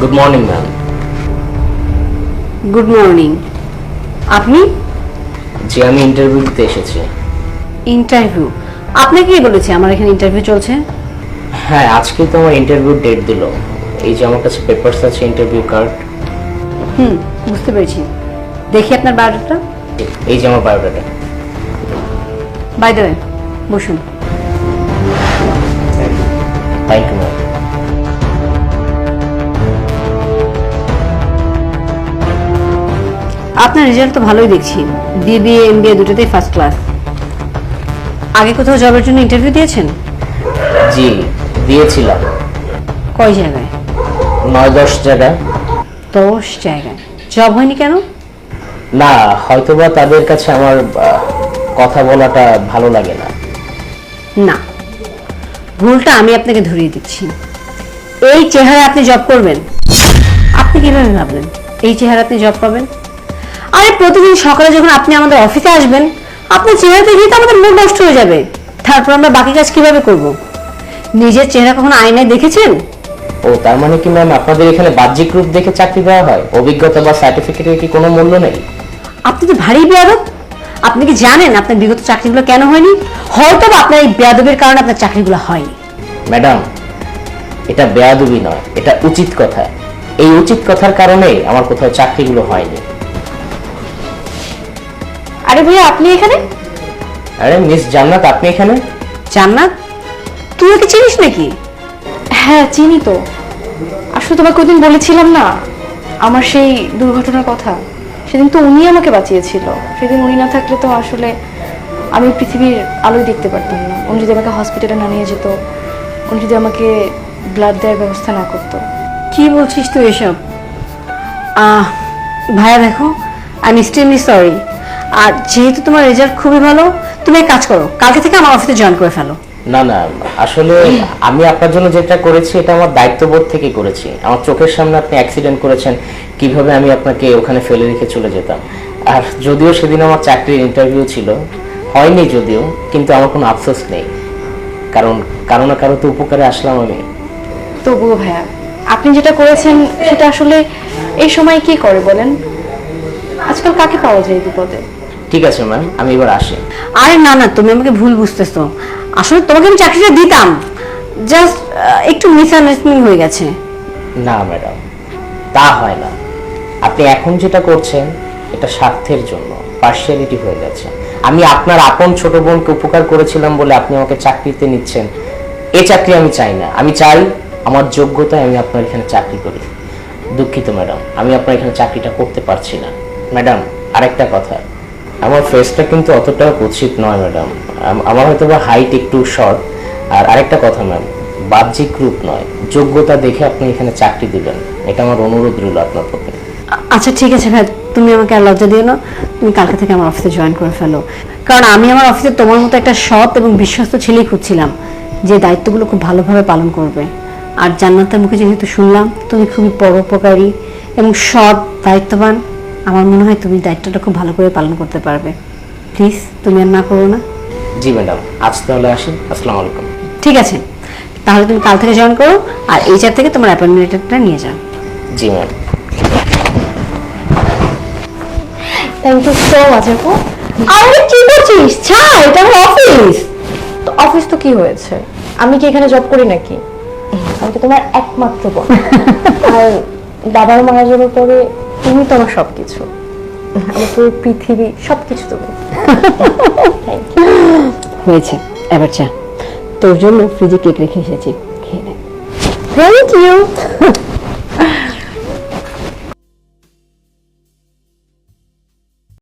Good morning ma'am. Good morning. আপনি? জি, আমি interview দিতে এসেছি। ইন্টারভিউ? আপনাকে কে বলেছে আমার এখানে ইন্টারভিউ চলছে? হ্যাঁ, আজকেই তো আমার ইন্টারভিউ ডেট দিল। এই যে আমার কাছে পেপারস আছে, ইন্টারভিউ কার্ড। বুঝতে পেরেছি। দেখি আপনার বায়োডাটা। এই যে আমার বায়োডাটা। বাই দ্য ওয়ে, বসুন। Thank you ma'am. আপনার রেজাল্ট তো ভালোই দেখছি, বিবিএ এমবিএ দুটোতেই ফার্স্ট ক্লাস। আগে কোথাও জবের জন্য ইন্টারভিউ দিয়েছেন? জি, দিয়েছিলাম। কয় জায়গায়? 9-10 জায়গায়। 10 জায়গায়। জব হয়নি কেন? না, হয়তোবা তাদের কাছে আমার কথা বলাটা ভালো লাগে না। না, ভুলটা আমি আপনাকে ধরিয়ে দিচ্ছি। এই চেহারা আপনি জব করবেন? আপনি কিভাবে ভাবলেন এই চেহারা আপনি জব পাবেন? আরে প্রতিদিন সকালে যখন আপনি আমাদের অফিসে আসবেন, আপনার চেহারা দেখে তো আমাদের মুড নষ্ট হয়ে যাবে। তারপর আমরা বাকি কাজ কিভাবে করব? নিজের চেহারা কখনো আয়নায় দেখেছেন? ও, তার মানে কি ম্যাম আপনাদের এখানে বাহ্যিক রূপ দেখে চাকরি দেওয়া হয়? অভিজ্ঞতা বা সার্টিফিকেটের কি কোনো মূল্য নেই? আপনি তো ভারী বেয়াদব। আপনি কি জানেন আপনার বিগত চাকরিগুলো কেন হয়নি? হয়তো বা আপনার এই বেয়াদবের কারণে আপনার চাকরিগুলো হয়নি। ম্যাডাম, এটা বেয়াদবি নয়, এটা উচিত কথা। এই উচিত কথার কারণে আমার কোথাও চাকরিগুলো হয়নি। আরে ভাইয়া, আপনি এখানে? আরে মিস জান্নাত, আপনি এখানে? জান্নাত, তুই ওকে চিনিস নাকি? হ্যাঁ চিনি তো। আসলে তোমাকে ওইদিন বলেছিলাম না আমার সেই দুর্ঘটনার কথা, সেদিন তো উনি আমাকে বাঁচিয়েছিল। সেদিন উনি না থাকলে তো আসলে আমি পৃথিবীর আলোই দেখতে পারতাম না। উনি যদি আমাকে হসপিটালে না নিয়ে যেত, উনি যদি আমাকে ব্লাড দেওয়ার ব্যবস্থা না করতো। কি বলছিস তুই এসব? ভাইয়া দেখো, আই এম এক্সট্রিমলি সরি। আর যেহেতু তোমার রেজাল্ট খুবই ভালো, তুমি এক কাজ করো, কালকে থেকে আমার অফিসে জয়েন করে ফেলো। না না, আসলে আমি আপনার জন্য যেটা করেছি এটা আমার দায়িত্ববোধ থেকে করেছি। আমার চোখের সামনে আপনি অ্যাক্সিডেন্ট করেছেন, কিভাবে আমি আপনাকে ওখানে ফেলে রেখে চলে যেতাম। আর যদিও সেদিন আমার চাকরির ইন্টারভিউ ছিল, হয়নি যদিও, কিন্তু আমার কোনো আফসোস নেই, কারণ কারো না কারো তো উপকারে আসলাম আমি। তবুও ভাইয়া, আপনি যেটা করেছেন সেটা আসলে এই সময় কি করে বলেন? আজকাল কাকে পাওয়া যায় বিপদে? ঠিক আছে ম্যাম, আমি এবার আসি। আরে না না, তুমি আমাকে ভুল বুঝতেছো। আসলে তোমাকে আমি চাকরিটা দিতাম, জাস্ট একটু মিসআন্ডারস্ট্যান্ডিং হয়ে গেছে। না ম্যাডাম, তা হয় না। আপনি এখন যেটা করছেন এটা স্বার্থের জন্য, পার্সিয়ালিটি হয়ে গেছে। আমি আপনার আপন ছোট বোনকে উপকার করেছিলাম বলে আপনি আমাকে চাকরিতে নিচ্ছেন। এই চাকরি আমি চাই না। আমি চাই আমার যোগ্যতায় আমি আপনার এখানে চাকরি করি। দুঃখিত ম্যাডাম, আমি আপনার এখানে চাকরিটা করতে পারছি না। ম্যাডাম, আরেকটা কথা, আমার ফেসটা কিন্তু অতটা কুৎসিত নয় ম্যাডাম। আমার হয়তো বা হাইট একটু শর্ট। আর আরেকটা কথা ম্যাম, বাহ্যিক রূপ নয়, যোগ্যতা দেখে আপনি এখানে চাকরি দিবেন, এটা আমার অনুরোধ রইল আপনার প্রতি। আচ্ছা ঠিক আছে ভাই, তুমি আমাকে আর লজ্জা দিও না। তুমি কালকে থেকে আমার অফিসে জয়েন করে ফেলো, কারণ আমি আমার অফিসে তোমার মতো একটা সৎ এবং বিশ্বস্ত ছেলেই খুঁজছিলাম, যে দায়িত্বগুলো খুব ভালোভাবে পালন করবে। আর জান্নাতের মুখে যেহেতু শুনলাম তুমি খুবই পরোপকারী এবং সৎ, দায়িত্ববান, আমার মনে হয় তুমি দায়িত্বটা খুব ভালো করে পালন করতে পারবে। প্লিজ তুমি আর না করো না। জি ম্যাডাম, আজ তাহলে আসি। আসসালামু আলাইকুম। ঠিক আছে, তাহলে তুমি কাল থেকে জয়েন করো, আর এইচআর থেকে তোমার অ্যাপয়েন্টমেন্ট লেটারটা নিয়ে যাও। জি ma'am. Thank you so much আপু। আরে কি করছিস? ছাড়, এটা আমার অফিস। তো অফিস তো কি হয়েছে? আমি কি এখানে জব করি নাকি? আমি তো তোমার একমাত্র বোন। আর বাবার মারা যাওয়ার পরে তুমি তো আমার সবকিছু, আমার পুরো পৃথিবী, সবকিছু তুমি। হয়েছে, এবার চা। তোর জন্য ফ্রিজে কেক রেখে এসেছি, খেয়ে নে। Thank you.